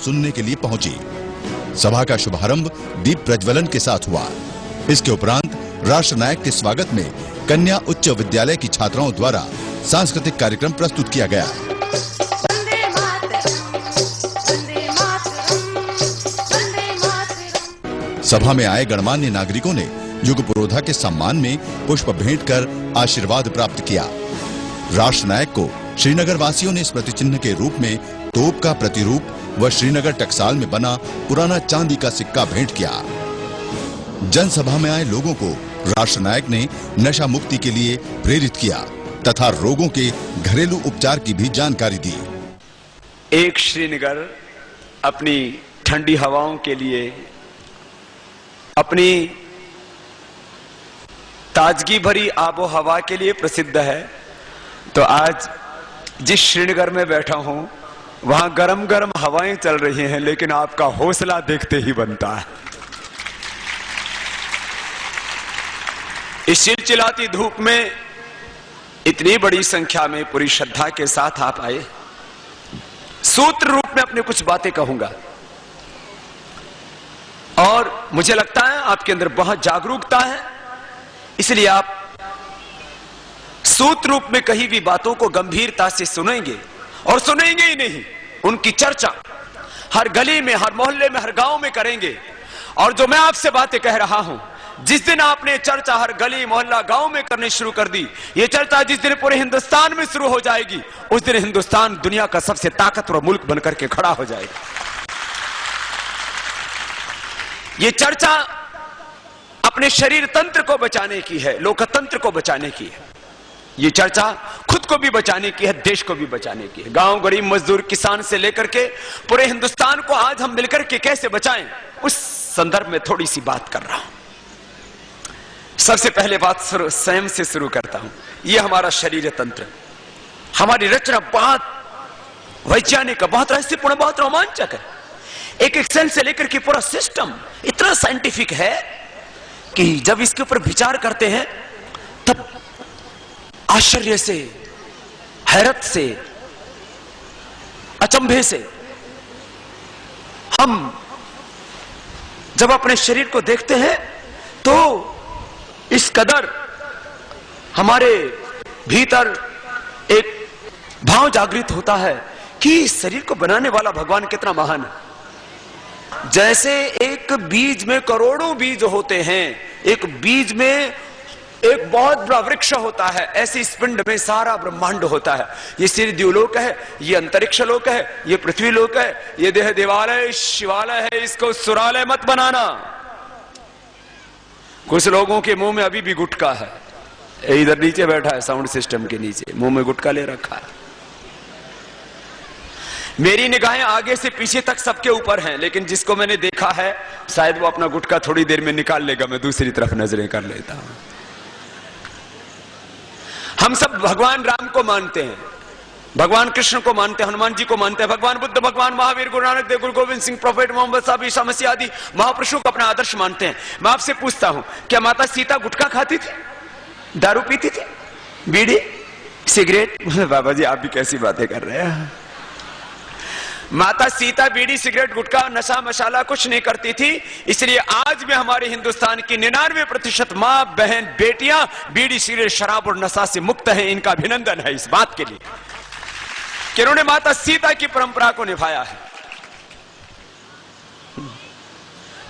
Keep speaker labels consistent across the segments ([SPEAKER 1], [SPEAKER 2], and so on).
[SPEAKER 1] सुनने के लिए पहुंची। सभा का शुभारंभ दीप प्रज्वलन के साथ हुआ। इसके उपरांत राष्ट्रनायक के स्वागत में कन्या उच्च विद्यालय की छात्राओं द्वारा सांस्कृतिक कार्यक्रम प्रस्तुत किया गया। सभा में आए गणमान्य नागरिकों ने युग पुरोधा के सम्मान में पुष्प भेंट कर आशीर्वाद प्राप्त किया। राष्ट्रनायक को श्रीनगर वासियों ने स्मृति चिन्ह के रूप में तोप का प्रतिरूप व श्रीनगर टकसाल में बना पुराना चांदी का सिक्का भेंट किया। जनसभा में आए लोगों को राष्ट्रनायक ने नशा मुक्ति के लिए प्रेरित किया तथा रोगों के घरेलू उपचार की भी जानकारी दी।
[SPEAKER 2] एक श्रीनगर अपनी ठंडी हवाओं के लिए, अपनी ताजगी भरी आबो हवा के लिए प्रसिद्ध है। तो आज जिस श्रीनगर में बैठा हूं वहां गरम गरम हवाएं चल रही हैं, लेकिन आपका हौसला देखते ही बनता है। इस चिलचिलाती धूप में इतनी बड़ी संख्या में पूरी श्रद्धा के साथ आप आए। सूत्र रूप में अपने कुछ बातें कहूंगा और मुझे लगता है आपके अंदर बहुत जागरूकता है, इसलिए आप सूत्र रूप में कही भी बातों को गंभीरता से सुनेंगे। और सुनेंगे ही नहीं, उनकी चर्चा हर गली में, हर मोहल्ले में, हर गांव में करेंगे। और जो मैं आपसे बातें कह रहा हूं, जिस दिन आपने चर्चा हर गली मोहल्ला गांव में करनी शुरू कर दी, ये चर्चा जिस दिन पूरे हिंदुस्तान में शुरू हो जाएगी, उस दिन हिंदुस्तान दुनिया का सबसे ताकतवर मुल्क बनकर के खड़ा हो जाएगा। ये चर्चा अपने शरीर तंत्र को बचाने की है, लोकतंत्र को बचाने की है। ये चर्चा खुद को भी बचाने की है, देश को भी बचाने की है। गांव, गरीब, मजदूर, किसान से लेकर के पूरे हिंदुस्तान को आज हम मिलकर के कैसे बचाएं, उस संदर्भ में थोड़ी सी बात कर रहा हूं। सबसे पहले बात स्वयं से शुरू करता हूं। यह हमारा शरीर तंत्र, हमारी रचना बहुत वैज्ञानिक, बहुत रहस्यपूर्ण, बहुत रोमांचक है। एक एक सेल से लेकर के पूरा सिस्टम इतना साइंटिफिक है कि जब इसके ऊपर विचार करते हैं तब आश्चर्य से, हैरत से, अचंभे से हम जब अपने शरीर को देखते हैं तो इस कदर हमारे भीतर एक भाव जागृत होता है कि इस शरीर को बनाने वाला भगवान कितना महान है। जैसे एक बीज में करोड़ों बीज होते हैं, एक बीज में एक बहुत बड़ा वृक्ष होता है, ऐसे इस पिंड में सारा ब्रह्मांड होता है। ये शरीर द्युलोक है, ये अंतरिक्ष लोक है, ये पृथ्वी लोक है, ये देह देवालय शिवालय है, इसको सुरालय मत बनाना। कुछ लोगों के मुंह में अभी भी गुटखा है, इधर नीचे बैठा है साउंड सिस्टम के नीचे, मुंह में गुटखा ले रखा है। मेरी निगाहें आगे से पीछे तक सबके ऊपर हैं, लेकिन जिसको मैंने देखा है शायद वो अपना गुटखा थोड़ी देर में निकाल लेगा, मैं दूसरी तरफ नजरें कर लेता हूं। हम सब भगवान राम को मानते हैं, भगवान कृष्ण को मानते हैं, हनुमान जी को मानते हैं, भगवान बुद्ध, भगवान महावीर, गुरु नानक देव, गुरु गोविंद सिंह, प्रोफेट मोहम्मद साहब, ईसा मसीह आदि महापुरुषों को अपना आदर्श मानते हैं। मैं आपसे पूछता हूं, क्या माता सीता गुटखा खाती थी, दारू पीती थी, बीड़ी, सिगरेट? बाबा जी आप भी कैसी बातें कर रहे हैं। माता सीता बीड़ी, सिगरेट, गुटखा, नशा मशाला कुछ नहीं करती थी। इसलिए आज भी हमारे हिंदुस्तान की 99% मां, बहन, बेटियां बीड़ी, सिगरेट, शराब और नशा से मुक्त हैं। इनका अभिनंदन है इस बात के लिए कि उन्होंने माता सीता की परंपरा को निभाया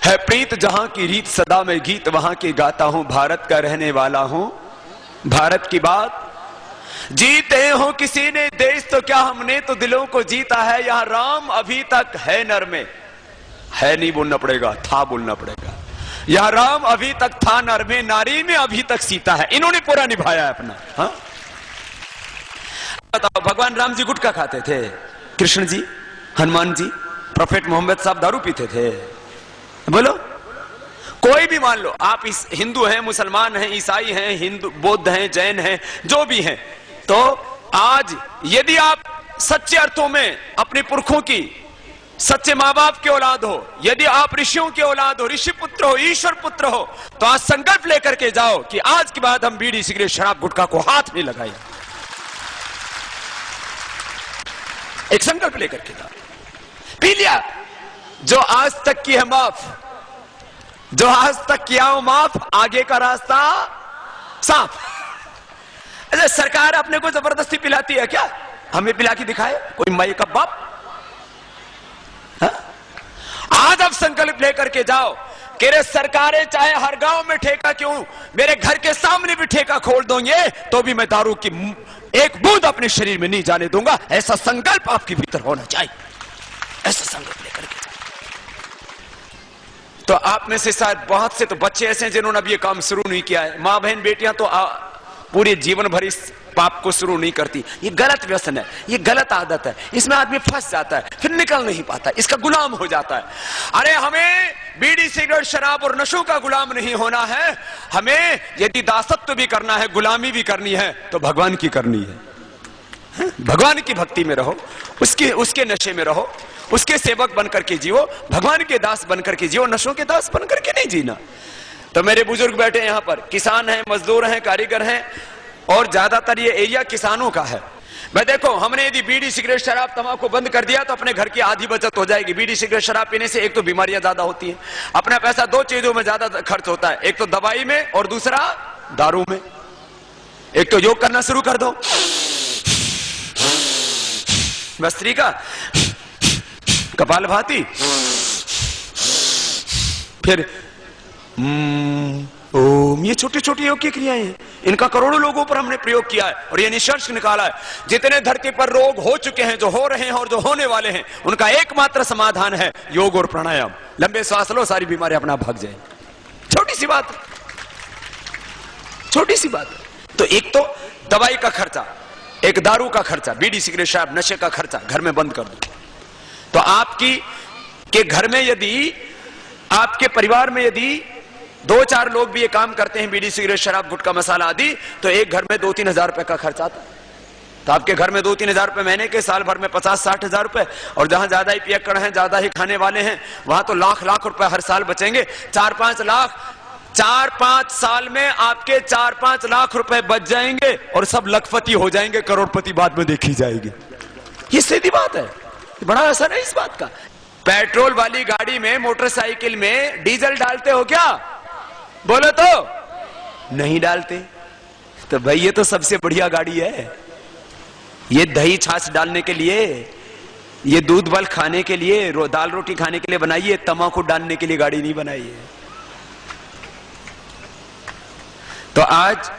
[SPEAKER 2] है प्रीत जहां की रीत, सदा मैं गीत वहां के गाता हूं, भारत का रहने वाला हूं, भारत की बात जीते हो किसी ने देश तो क्या हमने तो दिलों को जीता है। यहां राम अभी तक है नर में, है नहीं बोलना पड़ेगा, था बोलना पड़ेगा। यहां राम अभी तक था नर में, नारी में अभी तक सीता है। इन्होंने पूरा निभाया है अपना। हाँ बताओ, भगवान राम जी गुटखा खाते थे, कृष्ण जी, हनुमान जी, प्रोफेट मोहम्मद साहब दारू पीते थे? बोलो, कोई भी मान लो, आप इस हिंदू हैं, मुसलमान हैं, ईसाई हैं, हिंदू, बौद्ध हैं, जैन हैं, जो भी हैं, तो आज यदि आप सच्चे अर्थों में अपने पुरखों की, सच्चे माँ बाप के औलाद हो, यदि आप ऋषियों के औलाद हो, ऋषि पुत्र हो, ईश्वर पुत्र हो, तो आज संकल्प लेकर के जाओ कि आज के बाद हम बीड़ी, सिगरेट, शराब, गुटखा को हाथ नहीं लगाएंगे। एक संकल्प लेकर के जाओ। पी लिया, जो आज तक की है माफ, जो आज तक किया हो माफ, आगे का रास्ता साफ। अच्छा, सरकार अपने को जबरदस्ती पिलाती है क्या? हमें पिला के दिखाए कोई माई का बाप। हा? आज आप संकल्प लेकर के जाओ कि रे सरकारें चाहे हर गांव में ठेका क्यों, मेरे घर के सामने भी ठेका खोल दोगे तो भी मैं दारू की एक बूंद अपने शरीर में नहीं जाने दूंगा। ऐसा संकल्प आपके भीतर होना चाहिए। ऐसा संकल्प लेकर के तो आप में से शायद बहुत से तो बच्चे ऐसे हैं जिन्होंने अभी ये काम शुरू नहीं किया है। मां बहन बेटियां तो पूरे जीवन भर इस पाप को शुरू नहीं करती। ये गलत व्यसन है, ये गलत आदत है, इसमें आदमी फंस जाता है, फिर निकल नहीं पाता, इसका गुलाम हो जाता है। अरे हमें बीड़ी सिगरेट शराब और नशों का गुलाम नहीं होना है। हमें यदि दासत्व भी करना है, गुलामी भी करनी है, तो भगवान की करनी है। भगवान की भक्ति में रहो, उसके नशे में रहो, उसके सेवक बनकर के जियो, भगवान के दास बनकर के जियो, नशों के दास बनकर के नहीं जीना। तो मेरे बुजुर्ग बैठे यहां पर, किसान हैं, मजदूर हैं, कारीगर हैं, और ज्यादातर ये एरिया किसानों का है। मैं देखो, हमने यदि बीड़ी सिगरेट शराब तंबाकू बंद कर दिया तो अपने घर की आधी बचत हो जाएगी। बीड़ी सिगरेट शराब पीने से एक तो बीमारियां ज्यादा होती हैं, अपना पैसा दो चीजों में ज्यादा खर्च होता है, एक तो दवाई में और दूसरा दारू में। एक तो योग करना शुरू कर दो, भस्त्रिका, कपालभाति, फिर ओम, ये छोटी छोटी योग की क्रियाएं हैं। इनका करोड़ों लोगों पर हमने प्रयोग किया है और ये निष्कर्ष निकाला है, जितने धरती पर रोग हो चुके हैं, जो हो रहे हैं और जो होने वाले हैं, उनका एकमात्र समाधान है योग और प्राणायाम। लंबे श्वास लो, सारी बीमारियां अपना भाग जाएंगी। छोटी सी बात, छोटी सी बात। तो एक तो दवाई का खर्चा, एक दारू का खर्चा, बीड़ी सिगरेट शराब नशे का खर्चा घर में बंद कर दो। तो आपकी के घर में यदि, आपके परिवार में यदि 2-4 लोग भी ये काम करते हैं, बीड़ी सिगरेट शराब गुटखा मसाला आदि, तो एक घर में 2-3 हजार रुपए का खर्च आता है। तो आपके घर में 2-3 हजार रुपए महीने के, साल भर में 50-60 हजार रुपए, और जहां ज्यादा ही पियक्कड़ हैं, ज्यादा ही खाने वाले हैं, वहां तो लाख रुपए हर साल बचेंगे। 4-5 लाख, 4-5 साल में आपके 4-5 लाख रुपए बच जाएंगे और सब लखपति हो जाएंगे, करोड़पति बाद में देखी जाएगी। ये सीधी बात है, बड़ा असर है इस बात का। पेट्रोल वाली गाड़ी में, मोटरसाइकिल में डीजल डालते हो क्या? बोलो तो नहीं डालते। तो भाई ये तो सबसे बढ़िया गाड़ी है। ये दही छाछ डालने के लिए, ये दूध बल खाने के लिए, दाल रोटी खाने के लिए बनाई है, तम्बाकू डालने के लिए गाड़ी नहीं बनाई है। तो आज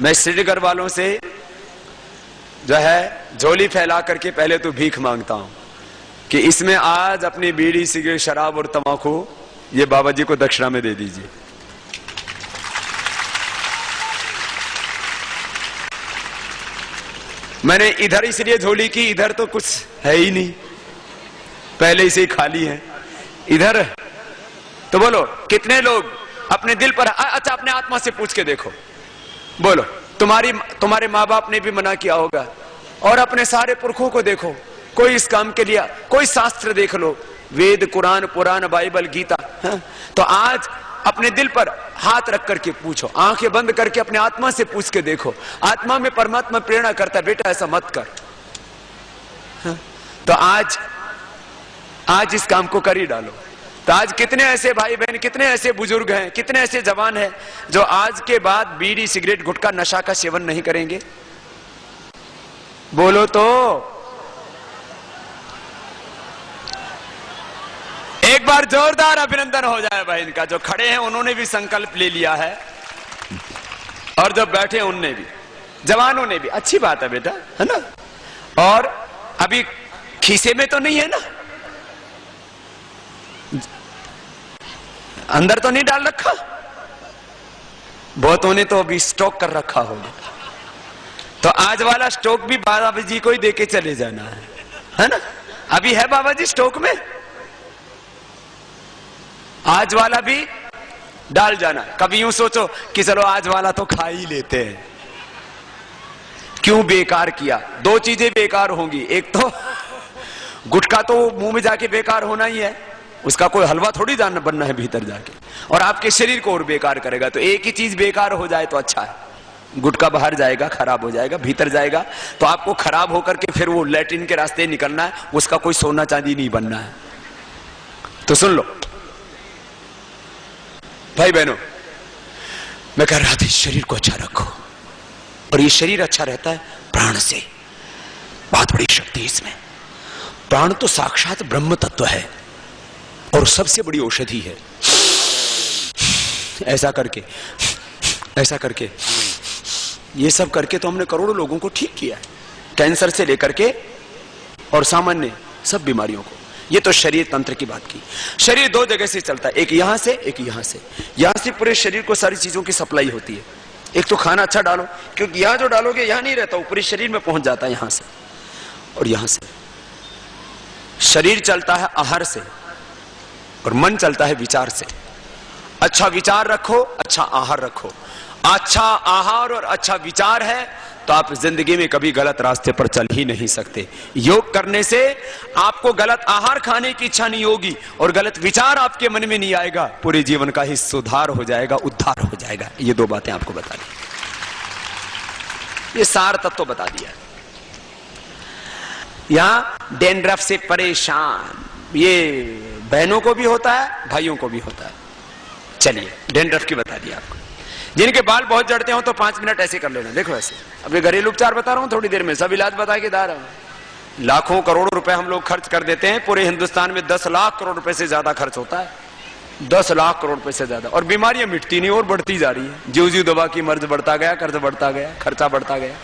[SPEAKER 2] मैं श्रीनगर वालों से जो है झोली फैला करके पहले तो भीख मांगता हूं कि इसमें आज अपनी बीड़ी सिगरेट शराब और तम्बाकू ये बाबा जी को दक्षिणा में दे दीजिए। मैंने इधर इसलिए झोली की, इधर तो कुछ है ही नहीं, पहले से ही खाली है। इधर तो बोलो कितने लोग अपने दिल पर, अच्छा अपने आत्मा से पूछ के देखो, बोलो तुम्हारे माँ बाप ने भी मना किया होगा, और अपने सारे पुरखों को देखो, कोई इस काम के लिए, कोई शास्त्र देख लो, वेद, कुरान, पुराण, बाइबल, गीता, है? तो आज अपने दिल पर हाथ रख करके पूछो, आंखें बंद करके अपने आत्मा से पूछ के देखो। आत्मा में परमात्मा प्रेरणा करता है, बेटा ऐसा मत कर। है? तो आज इस काम को कर ही डालो। तो आज कितने ऐसे भाई बहन, कितने ऐसे बुजुर्ग हैं, कितने ऐसे जवान हैं जो आज के बाद बीड़ी सिगरेट गुटखा नशा का सेवन नहीं करेंगे? बोलो तो। एक बार जोरदार अभिनंदन हो जाए भाई इनका। जो खड़े हैं उन्होंने भी संकल्प ले लिया है, और जो बैठे उनने भी, जवानों ने भी। अच्छी बात है बेटा, है ना? और अभी खीसे में तो नहीं है ना, अंदर तो नहीं डाल रखा, बहुतों ने तो अभी स्टॉक कर रखा होगा। तो आज वाला स्टॉक भी बाबा जी को ही देके चले जाना है ना? अभी है बाबा जी स्टॉक में, आज वाला भी डाल जाना। कभी यूं सोचो कि चलो आज वाला तो खा ही लेते हैं, क्यों बेकार किया? 2 चीजें बेकार होंगी, एक तो गुटखा तो मुंह में जाके बेकार होना ही है, उसका कोई हलवा थोड़ी जानना बनना है भीतर जाके, और आपके शरीर को और बेकार करेगा। तो एक ही चीज बेकार हो जाए तो अच्छा है। गुटखा बाहर जाएगा, खराब हो जाएगा, भीतर जाएगा तो आपको खराब होकर के फिर वो लैट्रिन के रास्ते निकलना है, उसका कोई सोना चांदी नहीं बनना है। तो सुन लो भाई बहनों, मैं कह रहा था शरीर को अच्छा रखो, और ये शरीर अच्छा रहता है प्राण से। बहुत बड़ी शक्ति है इसमें। प्राण तो साक्षात ब्रह्म तत्व है और सबसे बड़ी औषधि है। ऐसा करके ये सब करके तो हमने करोड़ों लोगों को ठीक किया है, कैंसर से लेकर के और सामान्य सब बीमारियों को। ये तो शरीर तंत्र की बात की। शरीर दो जगह से चलता है, एक यहां से, एक यहां से। यहां से पूरे शरीर को सारी चीजों की सप्लाई होती है। एक तो खाना अच्छा डालो, क्योंकि यहां जो डालोगे यहां नहीं रहता, पूरे शरीर में पहुंच जाता है यहां से और यहां से। शरीर चलता है आहार से और मन चलता है विचार से। अच्छा विचार रखो, अच्छा आहार रखो। अच्छा आहार और अच्छा विचार है तो आप जिंदगी में कभी गलत रास्ते पर चल ही नहीं सकते। योग करने से आपको गलत आहार खाने की इच्छा नहीं होगी और गलत विचार आपके मन में नहीं आएगा। पूरे जीवन का ही सुधार हो जाएगा, उद्धार हो जाएगा। ये दो बातें आपको बता दी, ये सार तत्व बता दिया। यहां डैंड्रफ से परेशान ये बहनों को भी होता है, भाइयों को भी होता है। चलिए डैंड्रफ की बता दिया आपको। जिनके बाल बहुत जड़ते हो तो 5 मिनट ऐसे कर लेना। देखो ऐसे, अपने घरेलू उपचार बता रहा हूं थोड़ी देर में, सब इलाज बता के दा रहा हूं। लाखों करोड़ों रुपए हम लोग खर्च कर देते हैं। पूरे हिंदुस्तान में 10 लाख करोड़ रुपए से ज्यादा खर्च होता है, 10 लाख करोड़ रुपए से ज्यादा। और बीमारियां मिटती नहीं और बढ़ती जा रही है। ज्यों ज्यों दवा की मर्ज बढ़ता गया, कर्ज बढ़ता गया, खर्चा बढ़ता गया।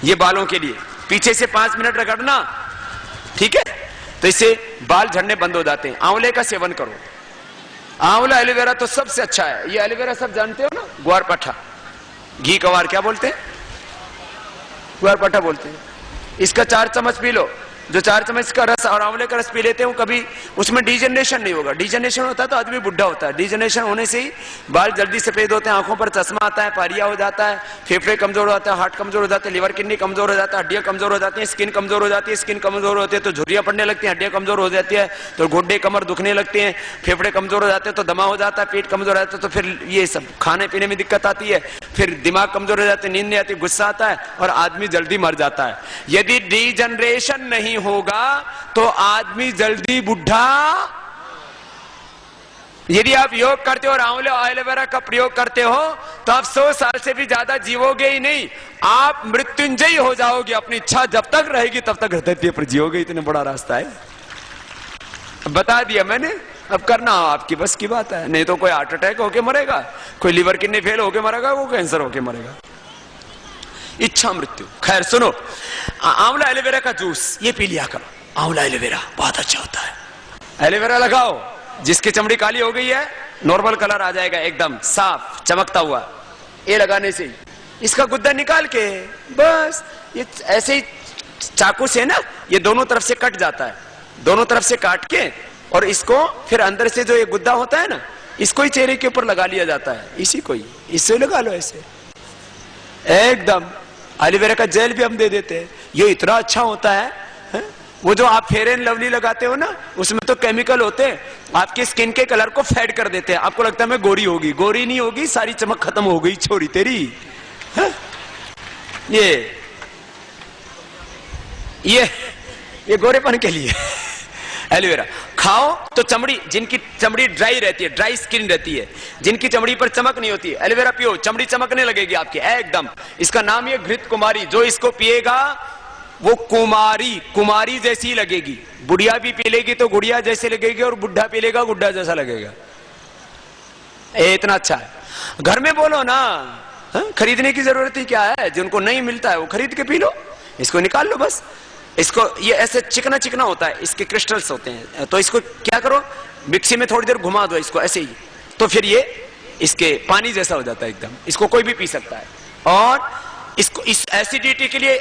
[SPEAKER 2] ये बालों के लिए पीछे से 5 मिनट रगड़ना, ठीक है, तो इससे बाल झड़ने बंद हो जाते हैं। आंवले का सेवन करो। आंवला एलोवेरा तो सबसे अच्छा है। ये एलोवेरा सब जानते हो ना, ग्वारपाठा, घी कवार क्या बोलते हैं, ग्वारपाठा बोलते हैं। इसका 4 चम्मच पी लो। जो 4 चम्मच का रस और आंवले का रस पी लेते हो, कभी उसमें डिजेनरेशन नहीं होगा। डिजेनरेशन होता है तो आदमी बुढ़ा होता है। डिजेनरेशन होने से ही बाल जल्दी सफेद होते हैं, आंखों पर चश्मा आता है, पारिया हो जाता है, फेफड़े कमजोर हो जाता है, हार्ट कमजोर हो जाते हैं, लिवर किडनी कमजोर हो जाता है, हड्डियां कमजोर हो जाती है, स्किन कमजोर हो जाती है। स्किन कमजोर होती है तो झुर्रियां पड़ने लगती हैं, हड्डियां कमजोर हो जाती है तो घुटने कमर दुखने लगते हैं, फेफड़े कमजोर हो जाते हैं तो दमा हो जाता है, पेट कमजोर हो जाता है तो फिर ये सब खाने पीने में दिक्कत आती है, फिर दिमाग कमजोर हो जाते हैं, नींद नहीं आती, गुस्सा आता है और आदमी जल्दी मर जाता है। यदि डिजेनरेशन नहीं होगा तो आदमी जल्दी बुढ़ा। यदि आप योग करते हो और आंवले एलोवेरा का प्रयोग करते हो तो आप 100 साल से भी ज्यादा जीवोगे ही नहीं, आप मृत्युंजयी हो जाओगे। अपनी इच्छा जब तक रहेगी तब तक हृदय पर जियोगे। इतना बड़ा रास्ता है, बता दिया मैंने। अब करना आपकी बस की बात है। नहीं तो कोई हार्ट अटैक होके मरेगा, कोई लिवर किडनी फेल होके मरेगा, वो कैंसर होके मरेगा। इच्छा मृत्यु। खैर सुनो, आंवला एलोवेरा का जूस ये पी लिया करो। आंवला एलोवेरा बहुत अच्छा होता है। एलोवेरा लगाओ, जिसकी चमड़ी काली हो गई है नॉर्मल कलर आ जाएगा, एकदम साफ चमकता हुआ। ये लगाने से इसका गुद्दा निकाल के बस ये ऐसे ही चाकू से ना ये दोनों तरफ से कट जाता है। दोनों तरफ से काट के और इसको फिर अंदर से जो ये गुद्दा होता है ना, इसको ही चेहरे के ऊपर लगा लिया जाता है। इसी को ही इससे लगा लो ऐसे एकदम। एलोवेरा का जेल भी हम दे देते हैं, ये इतना अच्छा होता है। वो जो आप फेयर एंड लवली लगाते हो ना, उसमें तो केमिकल होते हैं, आपके स्किन के कलर को फेड कर देते हैं। आपको लगता है मैं गोरी होगी, गोरी नहीं होगी, सारी चमक खत्म हो गई छोरी तेरी। ये गोरेपन के लिए एलोवेरा खाओ तो चमड़ी, जिनकी चमड़ी ड्राई रहती है, ड्राई स्किन रहती है, जिनकी चमड़ी पर चमक नहीं होती, एलोवेरा पियो, चमड़ी चमकने लगेगी आपकी एकदम। इसका नाम है घृत कुमारी। जो इसको पिएगा वो कुमारी जैसी लगेगी। बुढ़िया भी पी लेगी तो गुड़िया जैसे लगेगी और बुढ़ा पी लेगा गुड्डा जैसा लगेगा। इतना अच्छा है। घर में बोलो ना, खरीदने की जरूरत ही क्या है? जिनको नहीं मिलता है वो खरीद के पी लो, इसको निकाल लो बस। इसको ये ऐसे चिकना चिकना होता है, इसके क्रिस्टल्स होते हैं, तो इसको क्या करो, मिक्सी में थोड़ी देर घुमा दो इसको ऐसे ही, तो फिर ये इसके पानी जैसा हो जाता है एकदम। इसको कोई भी पी सकता है। और इसको इस एसिडिटी के लिए,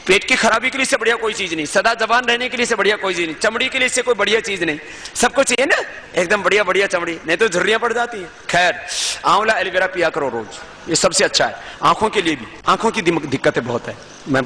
[SPEAKER 2] पेट की खराबी के लिए इससे बढ़िया कोई चीज नहीं, सदा जवान रहने के लिए इससे बढ़िया कोई चीज नहीं, चमड़ी के लिए इससे कोई बढ़िया चीज नहीं। सबको चाहिए ना एकदम बढ़िया बढ़िया चमड़ी, नहीं तो झुर्रियां पड़ जाती है। खैर आंवला एलोवेरा पिया करो रोज, ये सबसे अच्छा है। आंखों के लिए भी, आंखों की दिक्कतें बहुत है। मैं